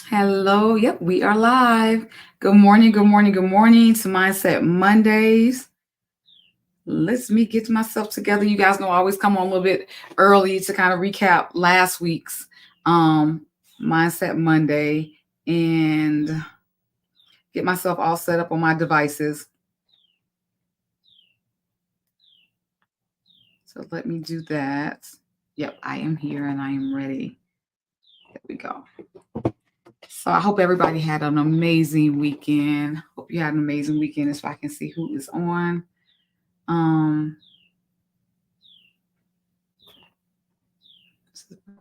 Hello. Yep, we are live. Good morning, good morning, good morning to Mindset Mondays. Let's me get myself together. You guys know I always come on a little bit early to kind of recap last week's um Mindset Monday and get myself all set up on my devices. So let me do that. Yep, I am here and I am ready. There we go. So I hope everybody had an amazing weekend. Hope you had an amazing weekend as I can see who is on. Um,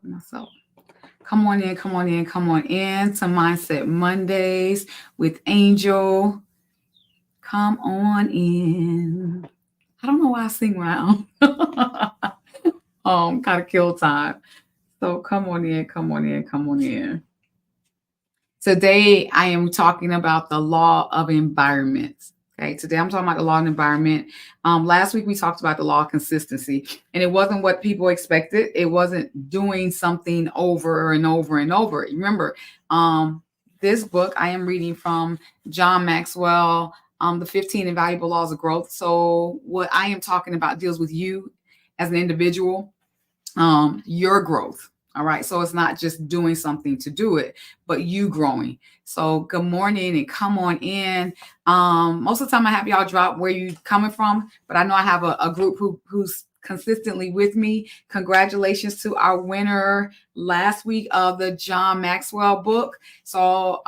myself. Come on in, come on in, come on in to Mindset Mondays with Angel. Come on in. I don't know why I sing around. Kind of kill time. So come on in, come on in, come on in. Today I am talking about the law of environment. Okay, today I'm talking about the law of environment. Last week we talked about the law of consistency, and it wasn't what people expected. It wasn't doing something over and over and over. Remember, this book I am reading from John Maxwell, the 15 Invaluable Laws of Growth. So what I am talking about deals with you as an individual, your growth. All right. So it's not just doing something to do it, but you growing. So good morning and come on in. Most of the time I have y'all drop where you coming from, but I know I have a group who's consistently with me. Congratulations to our winner last week of the John Maxwell book. So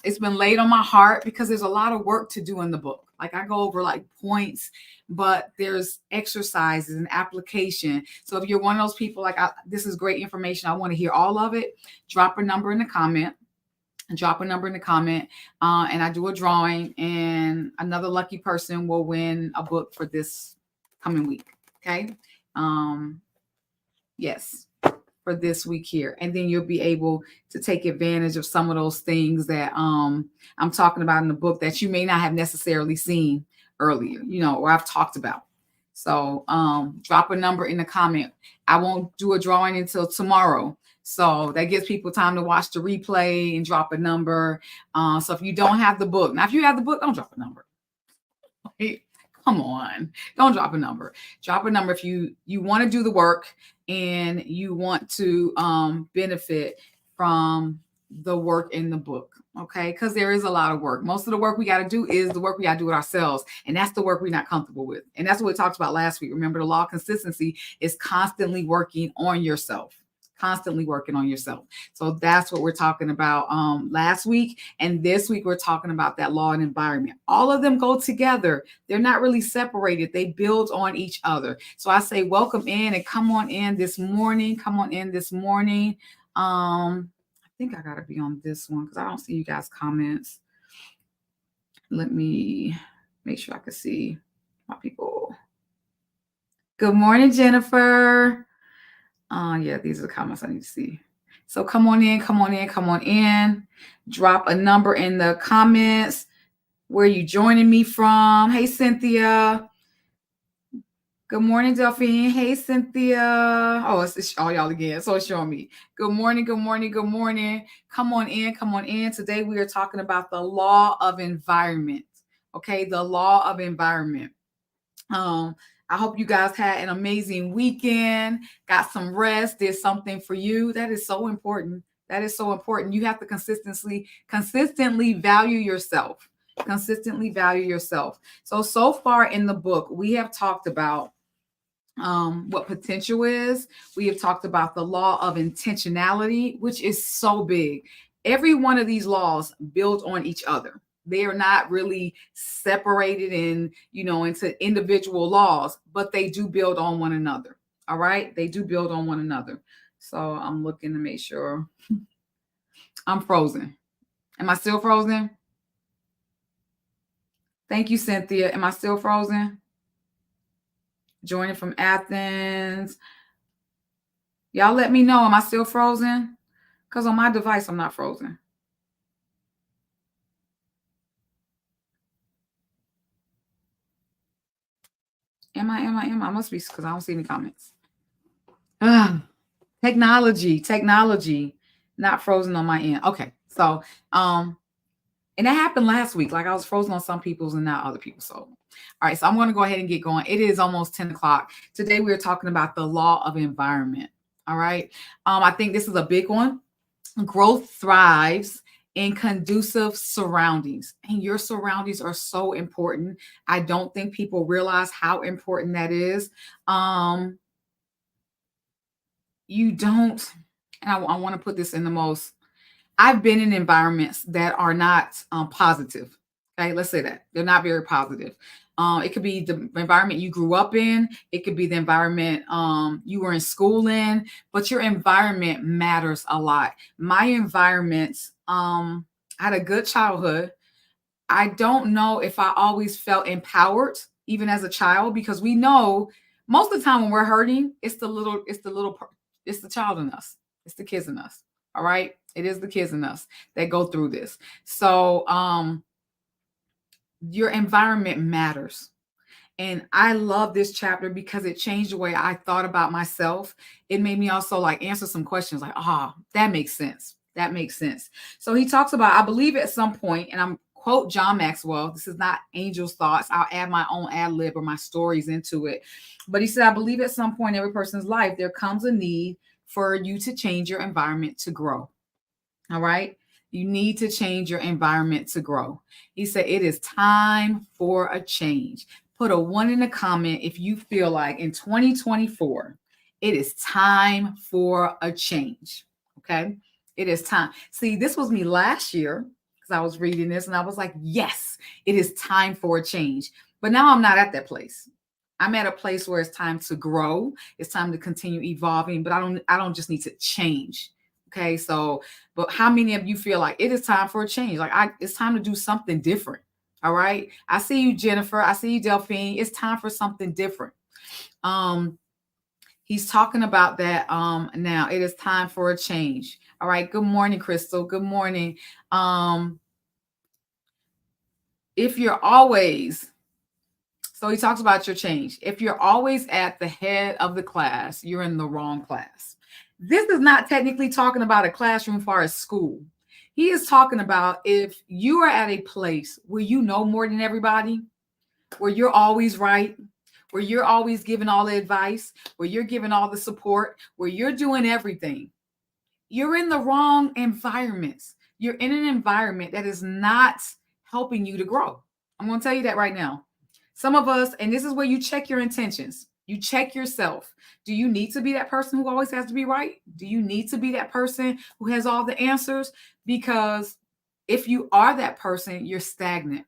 it's been laid on my heart because there's a lot of work to do in the book. Like I go over like points, but there's exercises and application. So if you're one of those people like this is great information, I want to hear all of it, drop a number in the comment. Drop a number in the comment, and I do a drawing, and another lucky person will win a book for this coming week. Okay. Yes, for this week here, and then you'll be able to take advantage of some of those things that I'm talking about in the book that you may not have necessarily seen earlier, or I've talked about. So drop a number in the comment. I won't do a drawing until tomorrow. So that gives people time to watch the replay and drop a number. So if you don't have the book, now if you have the book, don't drop a number. Come on, don't drop a number. Drop a number if you want to do the work and you want to benefit from the work in the book. Okay, because there is a lot of work. Most of the work we got to do is the work we got to do it ourselves, and that's the work we're not comfortable with. And that's what we talked about last week. Remember, the law of consistency is constantly working on yourself. Constantly working on yourself. So that's what we're talking about last week. And this week, we're talking about that law and environment. All of them go together. They're not really separated. They build on each other. So I say, welcome in and come on in this morning. Come on in this morning. I think I got to be on this one because I don't see you guys' comments. Let me make sure I can see my people. Good morning, Jennifer. Yeah, these are the comments I need to see. So come on in, come on in, come on in. Drop a number in the comments. Where you joining me from? Hey, Cynthia. Good morning, Delphine. Hey, Cynthia. Oh, it's all y'all again. So it's showing me. Good morning, good morning, good morning. Come on in, come on in. Today we are talking about the law of environment. Okay, the law of environment. I hope you guys had an amazing weekend, got some rest, did something for you. That is so important. That is so important. You have to consistently value yourself. Consistently value yourself. So far in the book, we have talked about what potential is. We have talked about the law of intentionality, which is so big. Every one of these laws build on each other. They are not really separated into individual laws, but they do build on one another. All right. They do build on one another. So I'm looking to make sure I'm frozen. Am I still frozen? Thank you, Cynthia. Am I still frozen? Joining from Athens. Y'all let me know. Am I still frozen? Because on my device, I'm not frozen. Am I? I must be because I don't see any comments. Technology, not frozen on my end. Okay, So, and that happened last week. Like I was frozen on some people's and not other people. So, all right. So I'm going to go ahead and get going. It is almost 10 o'clock. Today we are talking about the law of environment. All right. I think this is a big one. Growth thrives in conducive surroundings, and your surroundings are so important. I don't think people realize how important that is. Um, you don't, and I want to put this in the most. I've been in environments that are not positive. Okay, let's say that they're not very positive. It could be the environment you grew up in. It could be the environment you were in school in. But your environment matters a lot. My environment, I had a good childhood. I don't know if I always felt empowered, even as a child, because we know most of the time when we're hurting, it's the child in us, it's the kids in us. All right, it is the kids in us that go through this. So, your environment matters. And I love this chapter because it changed the way I thought about myself. It made me also like answer some questions like, that makes sense. That makes sense. So he talks about, I believe at some point, and I'm quote John Maxwell, this is not Angel's thoughts. I'll add my own ad lib or my stories into it. But he said, I believe at some point in every person's life, there comes a need for you to change your environment to grow. All right. You need to change your environment to grow. He said, it is time for a change. Put a 1 in the comment if you feel like in 2024, it is time for a change. Okay. It is time. See, this was me last year because I was reading this and I was like, yes, it is time for a change. But now I'm not at that place. I'm at a place where it's time to grow. It's time to continue evolving, but I don't just need to change. Okay. So, but how many of you feel like it is time for a change? Like it's time to do something different. All right. I see you, Jennifer. I see you, Delphine. It's time for something different. He's talking about that now. It is time for a change. All right. Good morning, Crystal. Good morning. If you're always So he talks about your change. If you're always at the head of the class, you're in the wrong class. This is not technically talking about a classroom as far as school. He is talking about if you are at a place where you know more than everybody, where you're always right, where you're always giving all the advice, where you're giving all the support, where you're doing everything, you're in the wrong environments. You're in an environment that is not helping you to grow. I'm going to tell you that right now. Some of us, and this is where you check your intentions. You check yourself. Do you need to be that person who always has to be right? Do you need to be that person who has all the answers? Because if you are that person, you're stagnant.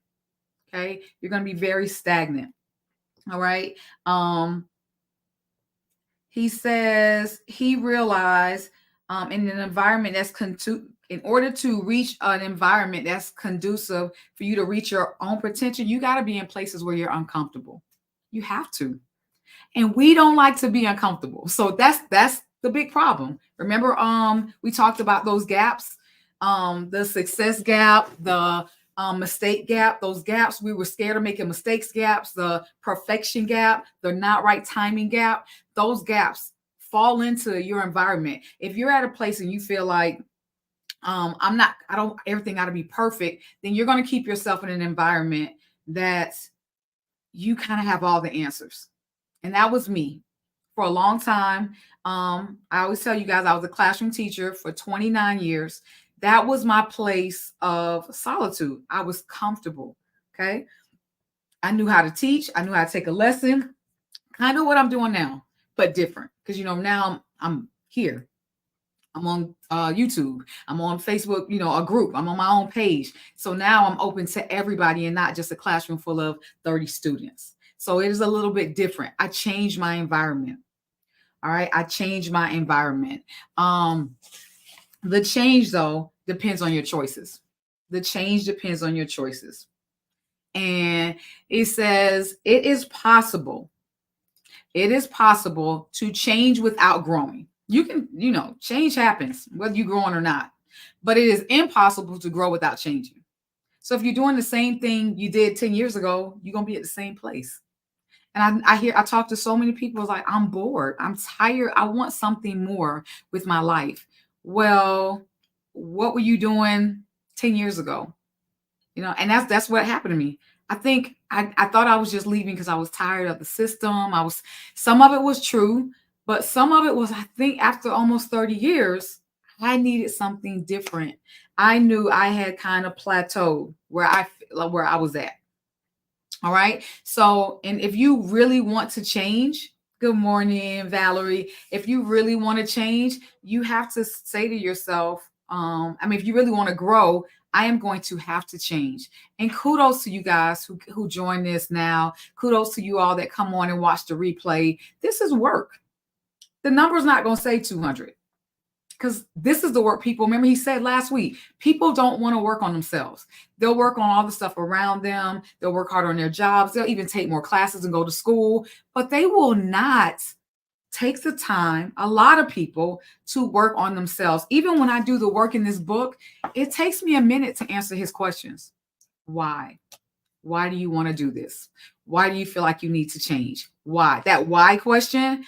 Okay. You're going to be very stagnant. All right. He says he realized in an environment that's in order to reach an environment that's conducive for you to reach your own potential, you got to be in places where you're uncomfortable. You have to. And we don't like to be uncomfortable. So that's the big problem. Remember, we talked about those gaps, the success gap, the mistake gap, those gaps we were scared of making mistakes gaps, the perfection gap, the not right timing gap, those gaps fall into your environment. If you're at a place and you feel like I don't everything got to be perfect, then you're going to keep yourself in an environment that you kind of have all the answers. And that was me for a long time. I always tell you guys, I was a classroom teacher for 29 years. That was my place of solitude. I was comfortable. Okay. I knew how to teach. I knew how to take a lesson. Kind of what I'm doing now, but different. Because, now I'm here. I'm on YouTube. I'm on Facebook, a group. I'm on my own page. So now I'm open to everybody and not just a classroom full of 30 students. So it is a little bit different. I changed my environment. All right. I changed my environment. The change, though, depends on your choices. The change depends on your choices. And it says it is possible. It is possible to change without growing. You can, change happens whether you're growing or not. But it is impossible to grow without changing. So if you're doing the same thing you did 10 years ago, you're going to be at the same place. And I talk to so many people, it's like, I'm bored. I'm tired. I want something more with my life. Well, what were you doing 10 years ago? You know, and that's what happened to me. I think I thought I was just leaving because I was tired of the system. Some of it was true, but some of it was, I think, after almost 30 years, I needed something different. I knew I had kind of plateaued where I was at. All right. So, and if you really want to change, good morning, Valerie. If you really want to change, you have to say to yourself, if you really want to grow, I am going to have to change. And kudos to you guys who join this now. Kudos to you all that come on and watch the replay. This is work. The number's not going to say 200 because this is the work people remember. He said last week, people don't want to work on themselves. They'll work on all the stuff around them. They'll work harder on their jobs. They'll even take more classes and go to school, but they will not take the time, a lot of people, to work on themselves. Even when I do the work in this book, it takes me a minute to answer his questions. Why? Why do you want to do this? Why do you feel like you need to change? Why? That why question,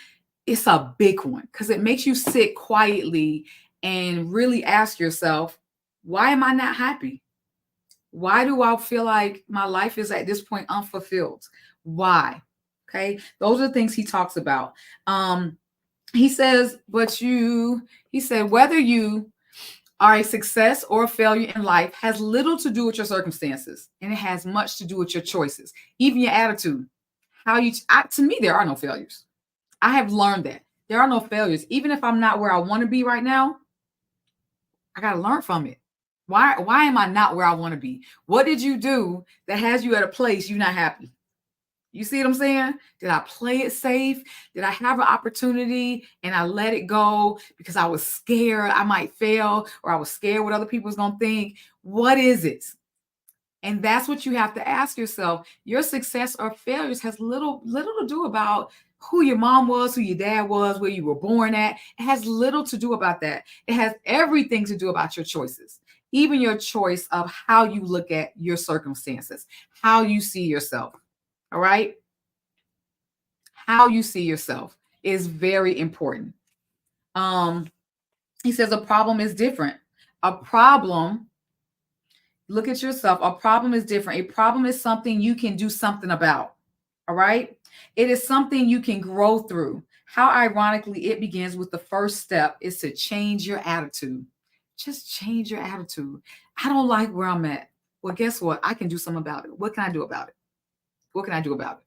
it's a big one because it makes you sit quietly and really ask yourself, why am I not happy? Why do I feel like my life is at this point unfulfilled? Why? Okay. Those are the things he talks about. He says, he said, whether you are a success or a failure in life has little to do with your circumstances, and it has much to do with your choices, even your attitude. To me, there are no failures. I have learned that there are no failures. Even if I'm not where I want to be right now, I got to learn from it. Why am I not where I want to be? What did you do that has you at a place you're not happy? You see what I'm saying? Did I play it safe? Did I have an opportunity and I let it go because I was scared I might fail, or I was scared what other people was going to think? What is it? And that's what you have to ask yourself. Your success or failures has little to do about who your mom was, who your dad was, where you were born at. It has little to do about that. It has everything to do about your choices, even your choice of how you look at your circumstances, how you see yourself. All right. How you see yourself is very important. He says a problem is different. A problem, look at yourself. A problem is different. A problem is something you can do something about. All right. It is something you can grow through. How ironically, it begins with the first step is to change your attitude. Just change your attitude. I don't like where I'm at. Well, guess what? I can do something about it. What can I do about it? What can I do about it?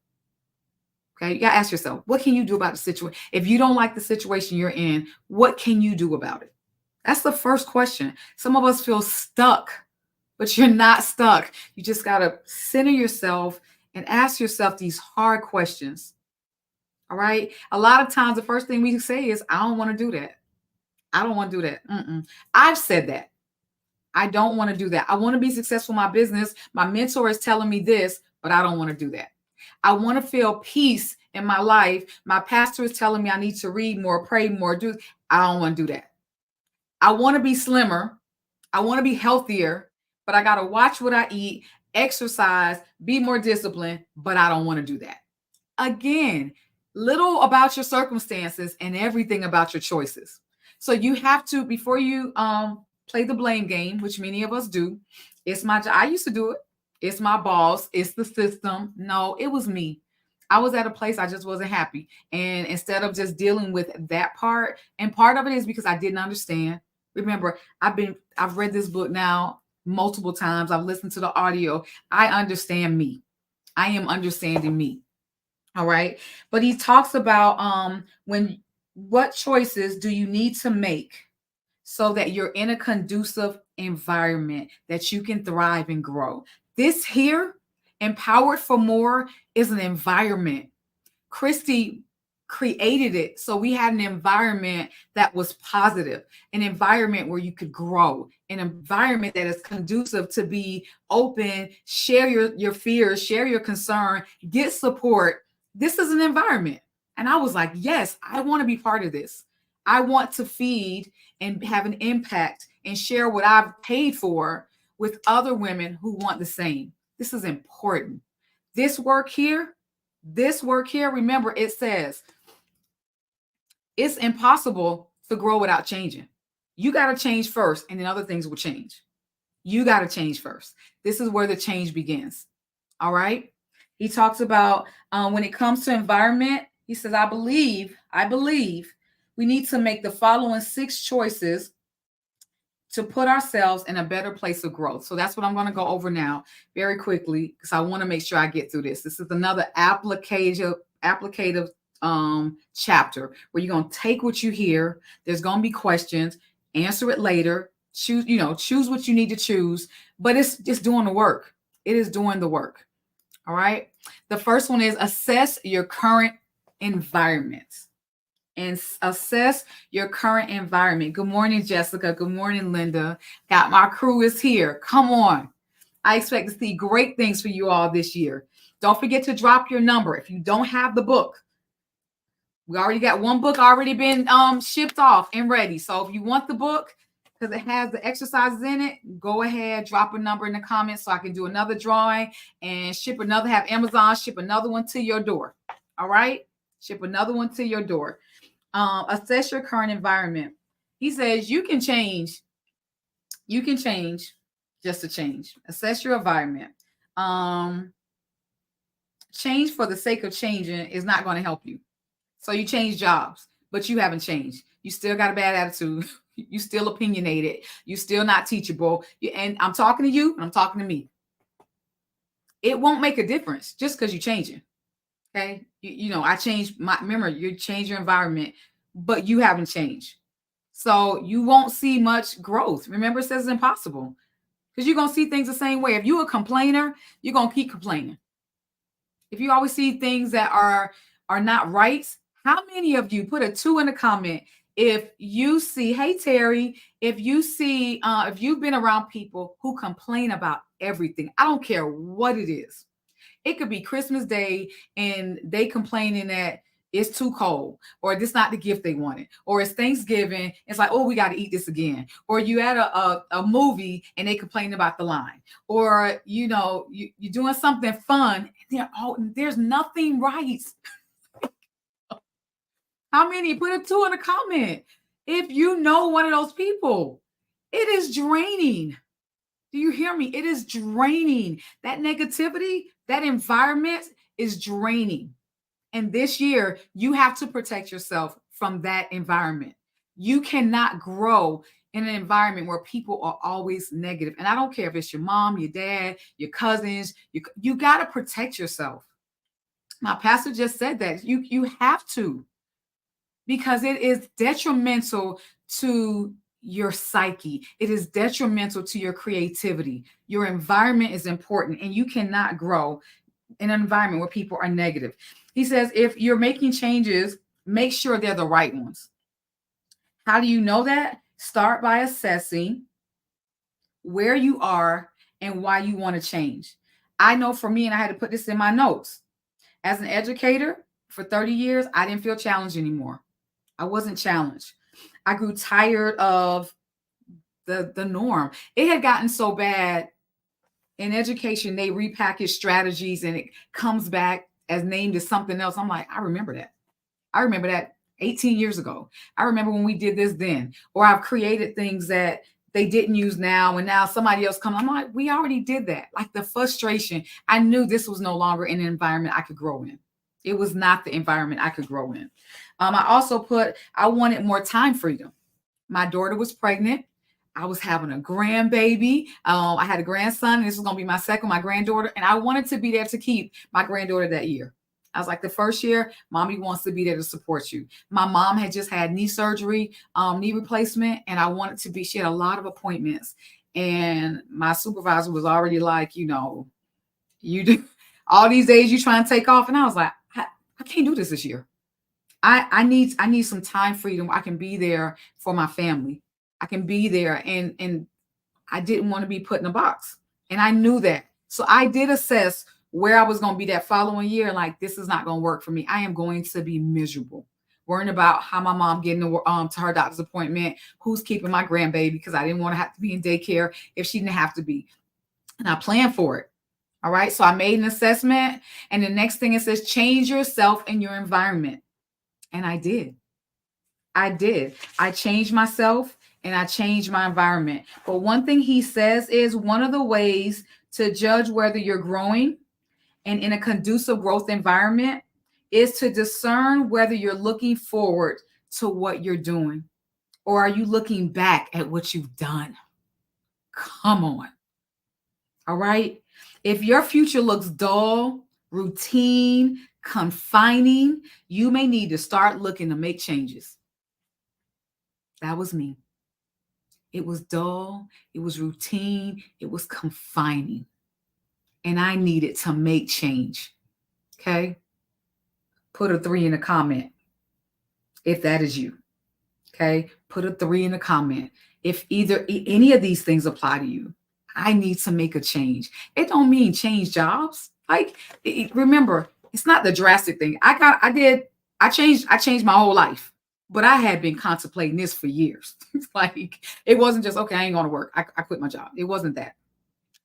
Okay, you gotta ask yourself, what can you do about the situation? If you don't like the situation you're in, what can you do about it? That's the first question. Some of us feel stuck, but you're not stuck. You just gotta center yourself and ask yourself these hard questions. All right. A lot of times, the first thing we say is, I don't want to do that. I don't want to do that. I've said that. I don't want to do that. I want to be successful in my business. My mentor is telling me this, but I don't want to do that. I want to feel peace in my life. My pastor is telling me I need to read more, pray more, do. I don't want to do that. I want to be slimmer. I want to be healthier, but I got to watch what I eat, exercise, be more disciplined, but I don't want to do that. Again, little about your circumstances and everything about your choices. So you have to, before you play the blame game, which many of us do, it's my job. I used to do it. It's my boss. It's the system. No, it was me. I was at a place I just wasn't happy. And instead of just dealing with that part, and part of it is because I didn't understand. Remember, I've read this book now multiple times. I've listened to the audio. I understand me. I am understanding me. All right. But he talks about what choices do you need to make so that you're in a conducive environment that you can thrive and grow. This here, Empowered for More, is an environment. Christy created it so we had an environment that was positive, an environment where you could grow, an environment that is conducive to be open, share your fears, share your concern, get support. This is an environment. And I was like, yes, I want to be part of this. I want to feed and have an impact and share what I've paid for with other women who want the same. This is important. This work here, remember, it says it's impossible to grow without changing. You got to change first, and then other things will change. You got to change first. This is where the change begins. All right. He talks about when it comes to environment, he says, I believe we need to make the following 6 choices to put ourselves in a better place of growth. So that's what I'm going to go over now very quickly because I want to make sure I get through this. This is another applicative chapter where you're going to take what you hear. There's going to be questions, answer it later, choose what you need to choose, but it's just doing the work. It is doing the work. All right. The first one is assess your current environment. And assess your current environment. Good morning, Jessica. Good morning, Linda. Got my crew is here. Come on. I expect to see great things for you all this year. Don't forget to drop your number. If you don't have the book, we already got one book already been shipped off and ready. So if you want the book, because it has the exercises in it, go ahead, drop a number in the comments so I can do another drawing and have Amazon ship another one to your door. All right? Ship another one to your door. Assess your current environment. He says you can change. You can change just to change. Assess your environment. Change for the sake of changing is not going to help you. So you change jobs, but you haven't changed. You still got a bad attitude. You still opinionated. You still not teachable. And I'm talking to you and I'm talking to me. It won't make a difference just because you're changing. Okay. I changed remember, you change your environment, but you haven't changed. So you won't see much growth. Remember, it says it's impossible because you're going to see things the same way. If you're a complainer, you're going to keep complaining. If you always see things that are not right, how many of you put a 2 in the comment? If you see, hey, Terry, if you've been around people who complain about everything, I don't care what it is. It could be Christmas Day and they complaining that it's too cold, or this not the gift they wanted, or it's Thanksgiving. It's like, oh, we got to eat this again. Or you at a movie and they complain about the line, or you're doing something fun. There's nothing right. How many? Put a 2 in the comment. If you know one of those people, it is draining. Do you hear me? It is draining. That negativity, that environment is draining. And this year, you have to protect yourself from that environment. You cannot grow in an environment where people are always negative. And I don't care if it's your mom, your dad, your cousins, you got to protect yourself. My pastor just said that. You have to, because it is detrimental to your psyche. It is detrimental to your creativity. Your environment is important, and you cannot grow in an environment where people are negative. He says, if you're making changes, make sure they're the right ones. How do you know that? Start by assessing where you are and why you want to change. I know for me, and I had to put this in my notes, as an educator for 30 years, I didn't feel challenged anymore. I wasn't challenged. I grew tired of the norm. It had gotten so bad in education, they repackage strategies and it comes back as named as something else. I'm like, I remember that. I remember that 18 years ago. I remember when we did this then. Or I've created things that they didn't use now, and now somebody else comes. I'm like, we already did that. Like the frustration. I knew this was no longer an environment I could grow in. It was not the environment I could grow in. I also I wanted more time freedom. My daughter was pregnant. I was having a grandbaby. I had a grandson. And this was going to be my granddaughter. And I wanted to be there to keep my granddaughter that year. I was like, the first year, mommy wants to be there to support you. My mom had just had knee surgery, knee replacement. And I wanted to be, she had a lot of appointments. And my supervisor was already like, you do all these days you try and take off. And I was like, I can't do this year. I need some time freedom. I can be there for my family. I can be there, and I didn't want to be put in a box. And I knew that. So I did assess where I was going to be that following year. Like, this is not going to work for me. I am going to be miserable, worrying about how my mom getting to her doctor's appointment, who's keeping my grandbaby, because I didn't want to have to be in daycare if she didn't have to be. And I planned for it. All right. So I made an assessment. And the next thing it says, change yourself and your environment. And I did. I changed myself and I changed my environment. But one thing he says is one of the ways to judge whether you're growing and in a conducive growth environment is to discern whether you're looking forward to what you're doing or are you looking back at what you've done. Come on. All right. If your future looks dull, routine, confining, you may need to start looking to make changes. That was me. It was dull, it was routine, it was confining. And I needed to make change. Okay. Put a 3 in the comment if that is you. Okay. Put a 3 in the comment if either any of these things apply to you. I need to make a change. It don't mean change jobs. Like, remember, it's not the drastic thing. I changed my whole life, but I had been contemplating this for years. Like, it wasn't just, okay, I ain't going to work. I quit my job. It wasn't that.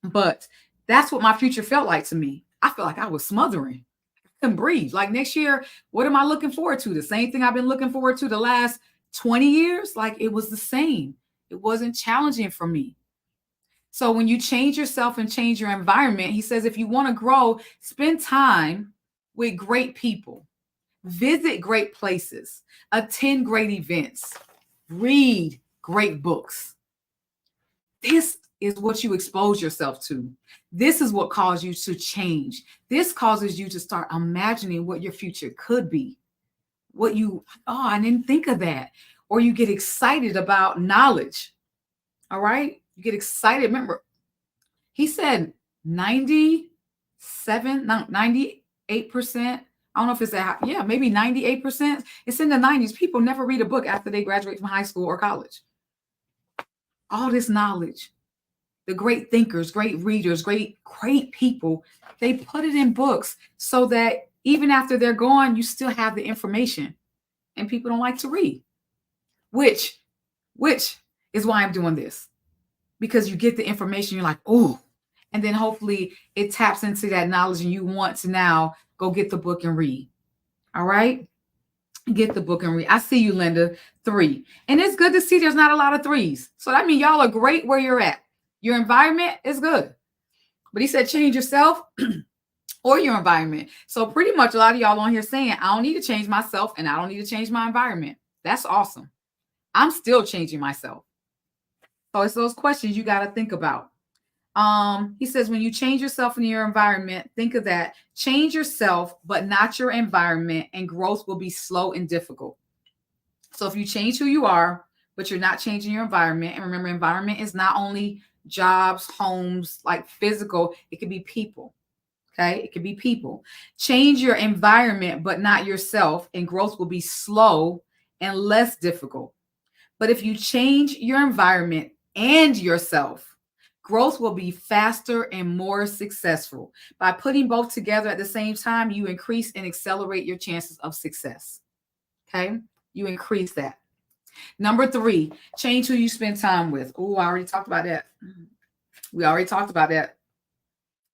But that's what my future felt like to me. I felt like I was smothering. I couldn't breathe. Like, next year, what am I looking forward to? The same thing I've been looking forward to the last 20 years? Like, it was the same. It wasn't challenging for me. So when you change yourself and change your environment, he says, if you want to grow, spend time with great people, visit great places, attend great events, read great books. This is what you expose yourself to. This is what causes you to change. This causes you to start imagining what your future could be. I didn't think of that. Or you get excited about knowledge. All right. You get excited. Remember, he said 98%. I don't know if it's that. Yeah, maybe 98%. It's in the 90s. People never read a book after they graduate from high school or college. All this knowledge, the great thinkers, great readers, great people, they put it in books so that even after they're gone, you still have the information. And people don't like to read, which is why I'm doing this. Because you get the information, you're like, oh, and then hopefully it taps into that knowledge and you want to now go get the book and read. All right. Get the book and read. I see you, Linda. 3. And it's good to see there's not a lot of 3s. So that means y'all are great where you're at. Your environment is good. But he said, change yourself or your environment. So pretty much a lot of y'all on here saying, I don't need to change myself and I don't need to change my environment. That's awesome. I'm still changing myself. So it's those questions you got to think about. He says, when you change yourself in your environment, think of that. Change yourself, but not your environment, and growth will be slow and difficult. So if you change who you are, but you're not changing your environment, and remember, environment is not only jobs, homes, like physical, it could be people. Okay, it could be people. Change your environment, but not yourself, and growth will be slow and less difficult. But if you change your environment and yourself, growth will be faster and more successful. By putting both together at the same time, you increase and accelerate your chances of success. Okay, you increase that. Number 3, change who you spend time with. Oh, I already talked about that. We already talked about that.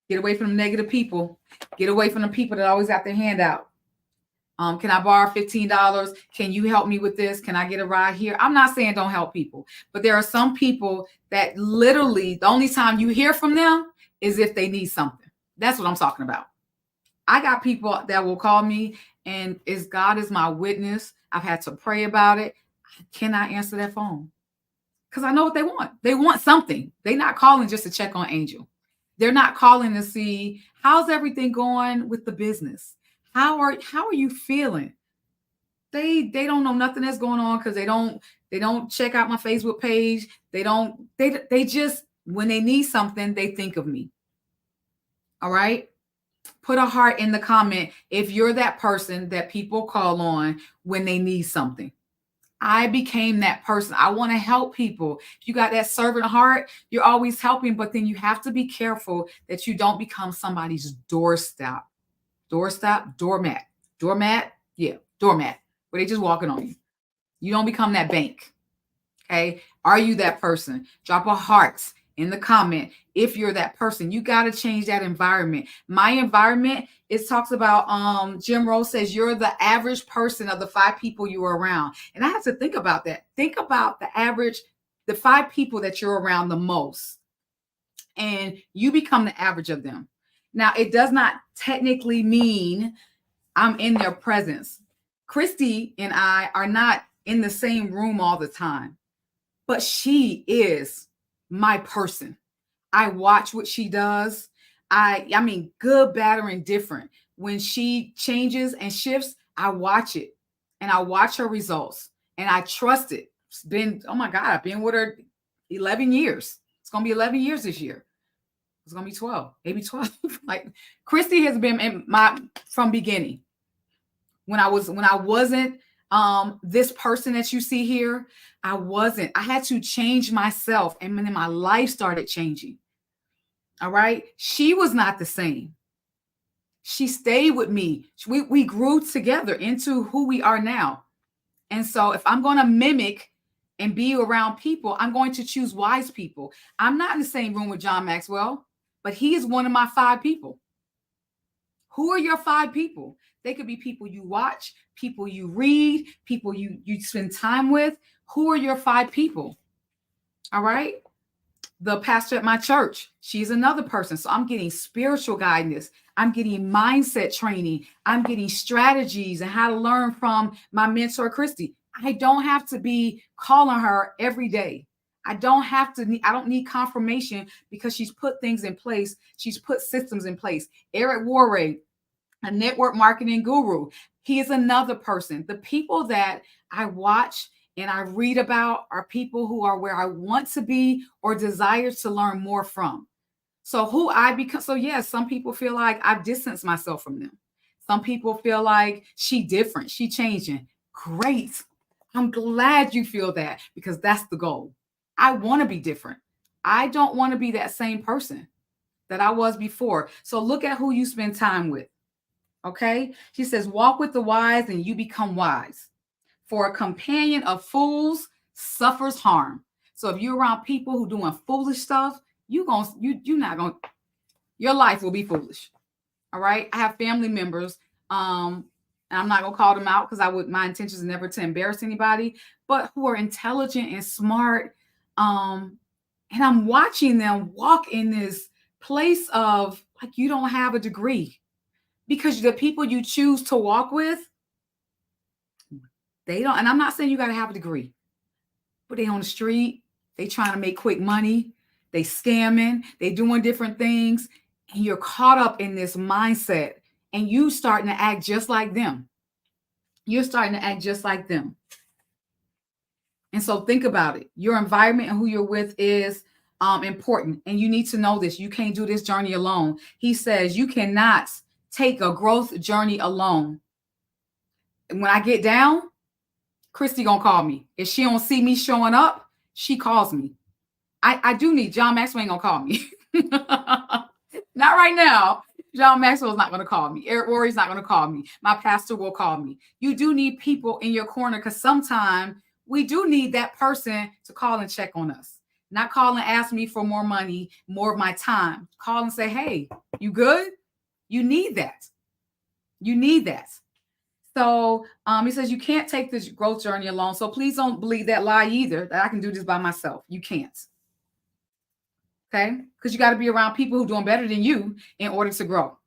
Get away from the negative people. Get away from the people that always got their hand out. Can I borrow $15? Can you help me with this? Can I get a ride here? I'm not saying don't help people, but there are some people that literally the only time you hear from them is if they need something. That's what I'm talking about. I got people that will call me, and God is my witness. I've had to pray about it. I cannot answer that phone because I know what they want. They want something. They're not calling just to check on Angel. They're not calling to see how's everything going with the business. How are you feeling? They don't know nothing that's going on because they don't check out my Facebook page. They just, when they need something, they think of me. All right. Put a heart in the comment if you're that person that people call on when they need something. I became that person. I want to help people. If you got that servant heart, you're always helping, but then you have to be careful that you don't become somebody's doormat. Yeah, doormat, where they just walking on you. You don't become that bank. Okay. Are you that person? Drop a heart in the comment. If you're that person, you got to change that environment. My environment, it talks about, Jim Rose says, you're the average person of the 5 people you are around. And I have to think about that. Think about the average the 5 people that you're around the most, and you become the average of them. Now, it does not technically mean I'm in their presence. Christy and I are not in the same room all the time, but she is my person. I watch what she does. I mean, good, bad, or indifferent. When she changes and shifts, I watch it and I watch her results and I trust it. It's been, oh my God, I've been with her 11 years. It's going to be 11 years this year. It's going to be 12, maybe 12. Like Christy has been in my, from beginning. When I wasn't this person that you see here, I had to change myself. And then my life started changing. All right. She was not the same. She stayed with me. We grew together into who we are now. And so if I'm going to mimic and be around people, I'm going to choose wise people. I'm not in the same room with John Maxwell, but he is one of my 5 people. Who are your 5 people? They could be people you watch, people you read, people you spend time with. Who are your 5 people? All right. The pastor at my church, she's another person. So I'm getting spiritual guidance. I'm getting mindset training. I'm getting strategies and how to learn from my mentor, Christy. I don't have to be calling her every day. I don't need confirmation because she's put things in place. She's put systems in place. Eric Warray, a network marketing guru, he is another person. The people that I watch and I read about are people who are where I want to be or desire to learn more from. So who I become. So yes, some people feel like I've distanced myself from them. Some people feel like she different, she changing. Great. I'm glad you feel that because that's the goal. I want to be different. I don't want to be that same person that I was before. So look at who you spend time with. Okay. She says, walk with the wise and you become wise. For a companion of fools suffers harm. So if you're around people who doing foolish stuff, you're not going, your life will be foolish. All right. I have family members, and I'm not gonna call them out because my intention is never to embarrass anybody, but who are intelligent and smart. And I'm watching them walk in this place of like you don't have a degree because the people you choose to walk with, they don't. And I'm not saying you got to have a degree, but they on the street, they trying to make quick money, they scamming, they doing different things, and you're caught up in this mindset, and you starting to act just like them. You're starting to act just like them. And so think about it. Your environment and who you're with is important, and you need to know this. You can't do this journey alone. He says you cannot take a growth journey alone. And when I get down, Christy gonna call me. If she don't see me showing up, she calls me. I do need John Maxwell ain't gonna call me. Not right now. John Maxwell's not gonna call me. Eric Worre's not gonna call me. My pastor will call me. You do need people in your corner because sometimes we do need that person to call and check on us. Not call and ask me for more money, more of my time. Call and say, hey, you good? You need that. You need that. So he says you can't take this growth journey alone. So please don't believe that lie either, that I can do this by myself. You can't. Okay? Because you got to be around people who are doing better than you in order to grow.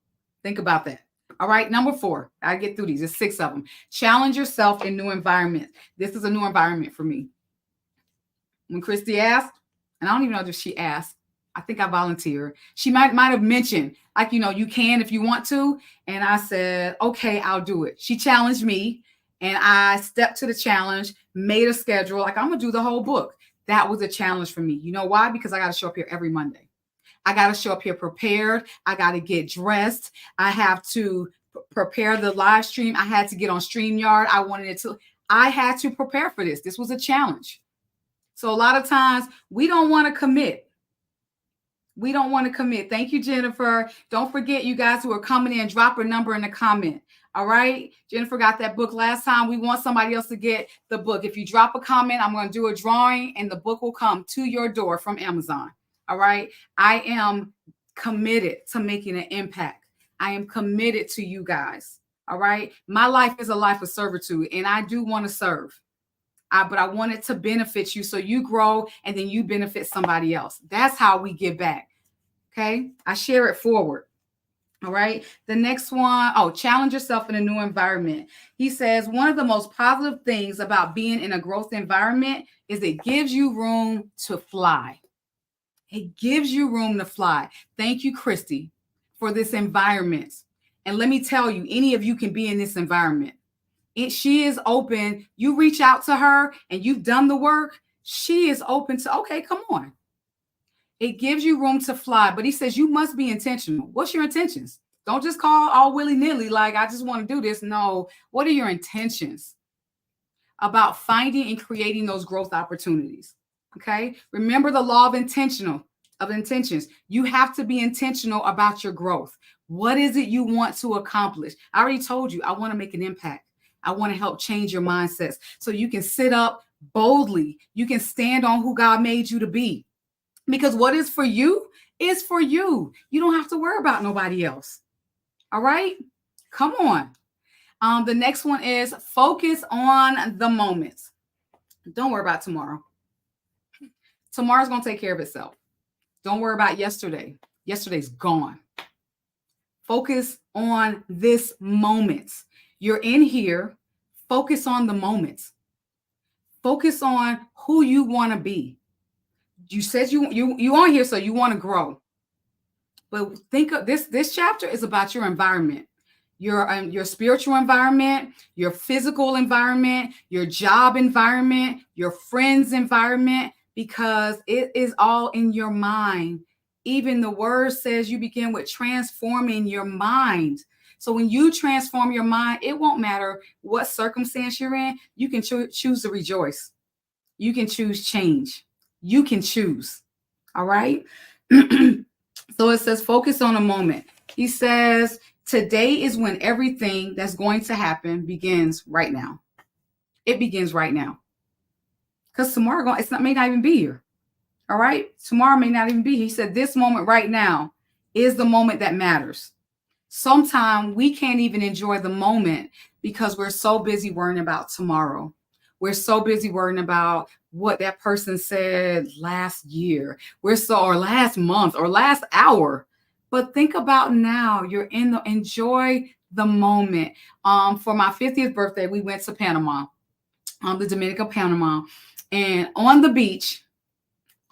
Think about that. All right. Number 4. I get through these. There's 6 of them. Challenge yourself in new environments. This is a new environment for me. When Christy asked, and I don't even know if she asked, I think I volunteered. She might have mentioned, like, you can if you want to. And I said, okay, I'll do it. She challenged me and I stepped to the challenge, made a schedule. Like, I'm going to do the whole book. That was a challenge for me. You know why? Because I got to show up here every Monday. I got to show up here prepared. I got to get dressed. I have to prepare the live stream. I had to get on StreamYard. I had to prepare for this. This was a challenge. So a lot of times we don't want to commit. We don't want to commit. Thank you, Jennifer. Don't forget, you guys who are coming in, drop a number in the comment. All right. Jennifer got that book last time. We want somebody else to get the book. If you drop a comment, I'm going to do a drawing and the book will come to your door from Amazon. All right. I am committed to making an impact. I am committed to you guys. All right. My life is a life of servitude and I do want to serve. but I want it to benefit you so you grow and then you benefit somebody else. That's how we give back. Okay. I share it forward. All right. The next one, challenge yourself in a new environment. He says one of the most positive things about being in a growth environment is it gives you room to fly. It gives you room to fly. Thank you, Christy, for this environment. And let me tell you, any of you can be in this environment. She is open. You reach out to her and you've done the work. She is open to, okay, come on. It gives you room to fly. But he says you must be intentional. What's your intentions? Don't just call all willy-nilly like, I just want to do this. No. What are your intentions about finding and creating those growth opportunities? Okay. Remember the law of intentions. You have to be intentional about your growth. What is it you want to accomplish? I already told you, I want to make an impact. I want to help change your mindsets so you can sit up boldly. You can stand on who God made you to be. Because what is for you is for you. You don't have to worry about nobody else. All right? Come on. The next one is focus on the moments. Don't worry about tomorrow. Tomorrow's going to take care of itself. Don't worry about yesterday. Yesterday's gone. Focus on this moment. You're in here. Focus on the moments. Focus on who you want to be. You said you on here, so you want to grow. But think of this chapter is about your environment, your spiritual environment, your physical environment, your job environment, your friends' environment, because it is all in your mind. Even the word says you begin with transforming your mind. So when you transform your mind, it won't matter what circumstance you're in. You can choose to rejoice. You can choose change. You can choose. All right. So it says, focus on a moment. He says, today is when everything that's going to happen begins right now. It begins right now. Because tomorrow, may not even be here. All right. Tomorrow may not even be here. He said, this moment right now is the moment that matters. Sometimes we can't even enjoy the moment because we're so busy worrying about tomorrow. We're so busy worrying about what that person said last year. Or last month or last hour. But think about now. Enjoy the moment. For my 50th birthday, we went to Panama, the Dominican Panama, and on the beach.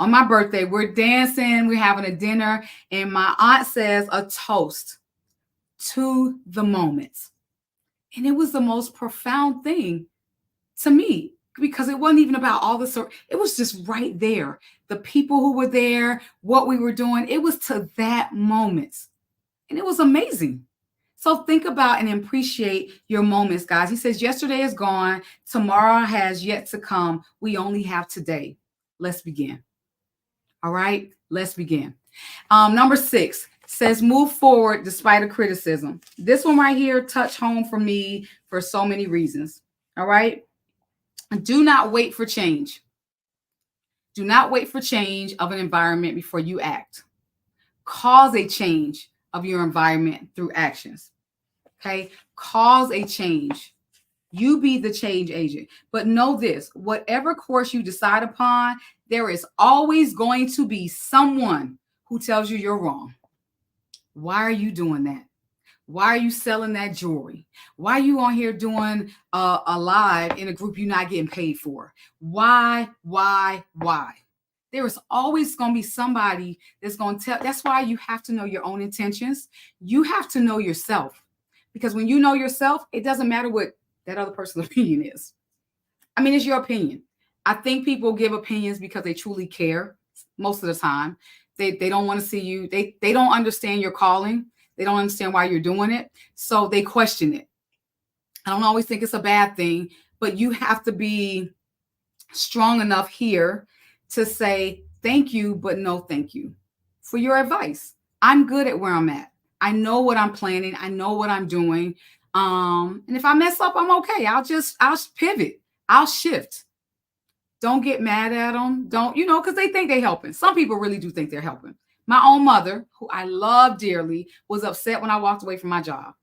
On my birthday, we're dancing, we're having a dinner, and my aunt says a toast to the moment. And it was the most profound thing to me because it wasn't even about all this. It was just right there. The people who were there, what we were doing, it was to that moment. And it was amazing. So think about and appreciate your moments, guys. He says, yesterday is gone. Tomorrow has yet to come. We only have today. Let's begin. All right, let's begin. Number 6 says, move forward despite a criticism. This one right here touched home for me for so many reasons. All right. Do not wait for change. Do not wait for change of an environment before you act. Cause a change of your environment through actions. Okay. Cause a change. You be the change agent. But know this, whatever course you decide upon, there is always going to be someone who tells you you're wrong. Why are you doing that? Why are you selling that jewelry? Why are you on here doing a live in a group you're not getting paid for? Why? There is always going to be somebody that's going to tell. That's why you have to know your own intentions. You have to know yourself. Because when you know yourself, it doesn't matter what that other person's opinion is. I mean, it's your opinion. I think people give opinions because they truly care most of the time. They don't want to see you. They don't understand your calling. They don't understand why you're doing it. So they question it. I don't always think it's a bad thing, but you have to be strong enough here to say thank you, but no thank you for your advice. I'm good at where I'm at. I know what I'm planning. I know what I'm doing. And if I mess up, I'm okay. I'll pivot. I'll shift. Don't get mad at them. Don't, because they think they're helping. Some people really do think they're helping. My own mother, who I love dearly, was upset when I walked away from my job.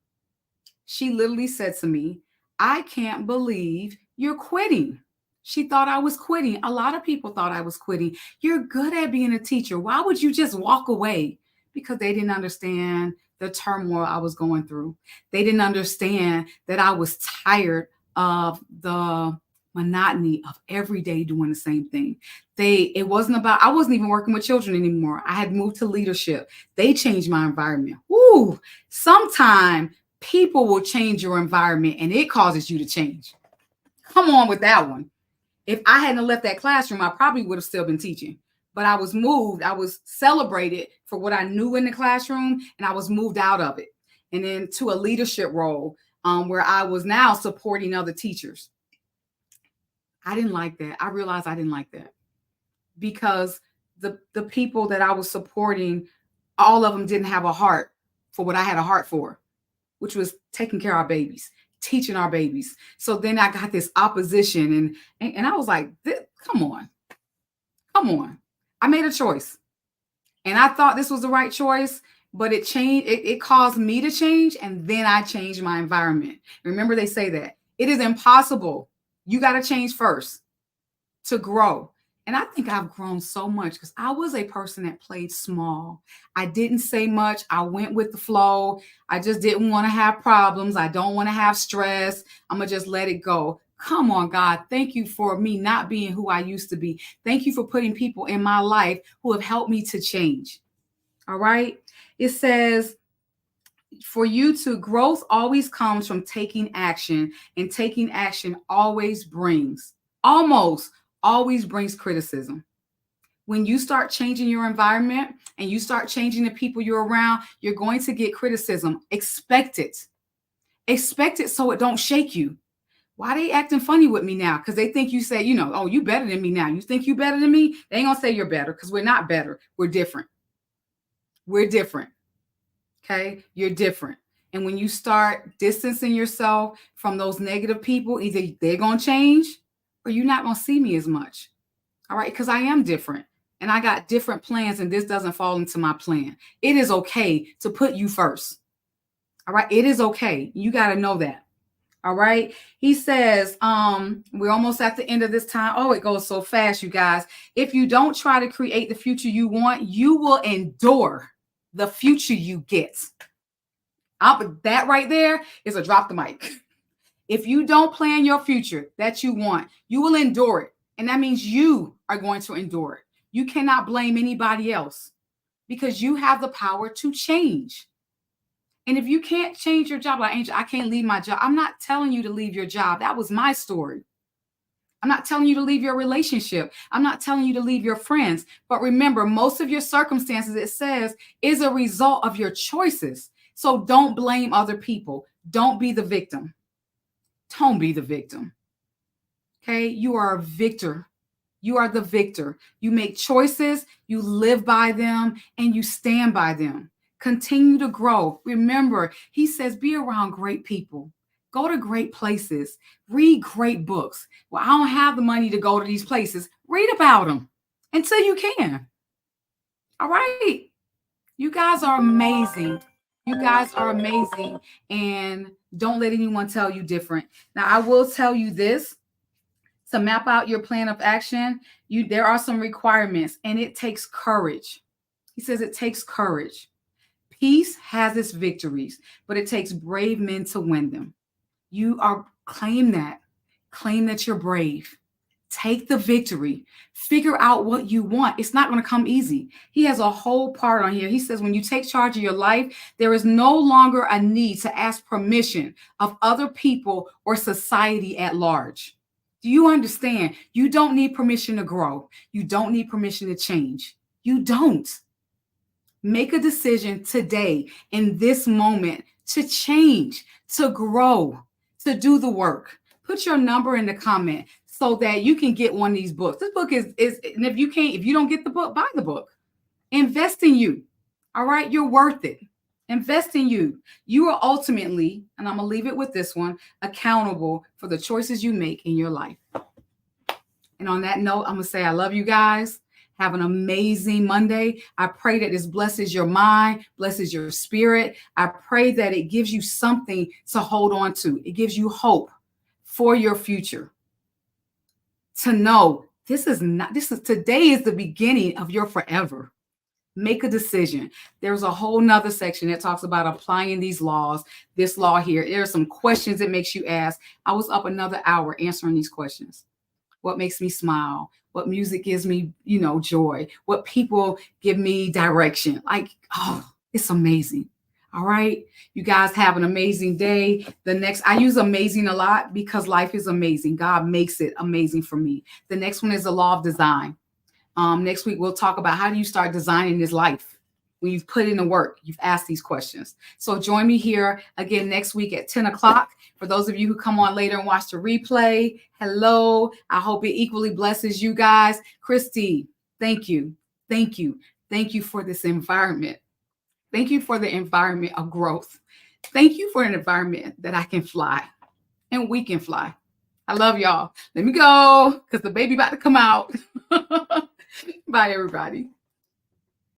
She literally said to me, I can't believe you're quitting. She thought I was quitting. A lot of people thought I was quitting. You're good at being a teacher. Why would you just walk away? Because they didn't understand the turmoil I was going through. They didn't understand that I was tired of the monotony of every day doing the same thing. It wasn't about, I wasn't even working with children anymore. I had moved to leadership. They changed my environment. Woo! Sometime people will change your environment and it causes you to change. Come on with that one. If I hadn't left that classroom, I probably would have still been teaching. But I was moved. I was celebrated for what I knew in the classroom, and I was moved out of it and then to a leadership role where I was now supporting other teachers. I didn't like that. I realized I didn't like that because the people that I was supporting, all of them didn't have a heart for what I had a heart for, which was taking care of our babies, teaching our babies. So then I got this opposition and I was like, come on. I made a choice and I thought this was the right choice, but it changed. It caused me to change. And then I changed my environment. Remember, they say that it is impossible. You got to change first to grow. And I think I've grown so much because I was a person that played small. I didn't say much. I went with the flow. I just didn't want to have problems. I don't want to have stress. I'm going to just let it go. Come on, God. Thank you for me not being who I used to be. Thank you for putting people in my life who have helped me to change. All right. It says, for you to growth always comes from taking action, and taking action almost always brings criticism. When you start changing your environment and you start changing the people you're around, you're going to get criticism. Expect it. Expect it so it don't shake you. Why are they acting funny with me now? Because they think you say, oh, you better than me now. You think you better than me? They ain't gonna say you're better because we're not better. We're different. We're different. Okay? You're different. And when you start distancing yourself from those negative people, either they're gonna change or you're not going to see me as much. All right. Because I am different and I got different plans and this doesn't fall into my plan. It is okay to put you first. All right. It is okay. You got to know that. All right. He says, we're almost at the end of this time. Oh, it goes so fast, you guys. If you don't try to create the future you want, you will endure the future you get. That right there is a drop the mic. If you don't plan your future that you want, you will endure it. And that means you are going to endure it. You cannot blame anybody else because you have the power to change. And if you can't change your job, like Angel, I can't leave my job. I'm not telling you to leave your job. That was my story. I'm not telling you to leave your relationship. I'm not telling you to leave your friends. But remember, most of your circumstances, it says, is a result of your choices. So don't blame other people. Don't be the victim. Don't be the victim. Okay? You are a victor. You are the victor. You make choices, you live by them, and you stand by them. Continue to grow. Remember, he says, be around great people. Go to great places. Read great books. Well, I don't have the money to go to these places. Read about them until you can. All right. You guys are amazing. You guys are amazing. And don't let anyone tell you different. Now, I will tell you this. To map out your plan of action, there are some requirements, and it takes courage. He says it takes courage. Peace has its victories, but it takes brave men to win them. Claim that you're brave. Take the victory. Figure out what you want. It's not going to come easy. He has a whole part on here. He says, when you take charge of your life, there is no longer a need to ask permission of other people or society at large. Do you understand? You don't need permission to grow. You don't need permission to change. You don't. Make a decision today in this moment to change, to grow, to do the work. Put your number in the comment so that you can get one of these books. This book is and if you don't get the book, buy the book. Invest in you. All right? You're worth it. Invest in you. You are ultimately, and I'm going to leave it with this one, accountable for the choices you make in your life. And on that note, I'm going to say I love you guys. Have an amazing Monday. I pray that this blesses your mind, blesses your spirit. I pray that it gives you something to hold on to. It gives you hope for your future. to know today is the beginning of your forever. Make a decision. There's a whole nother section that talks about applying these laws, this law here. There are some questions it makes you ask. I was up another hour answering these questions. What makes me smile? What music gives me, joy? What people give me direction? Like, oh, it's amazing. All right. You guys have an amazing day. I use amazing a lot because life is amazing. God makes it amazing for me. The next one is the law of design. Next week, we'll talk about how do you start designing this life when you've put in the work, you've asked these questions. So join me here again next week at 10 o'clock. For those of you who come on later and watch the replay, hello. I hope it equally blesses you guys. Christy, thank you. Thank you. Thank you for this environment. Thank you for the environment of growth. Thank you for an environment that I can fly and we can fly. I love y'all. Let me go because the baby about to come out. Bye, everybody.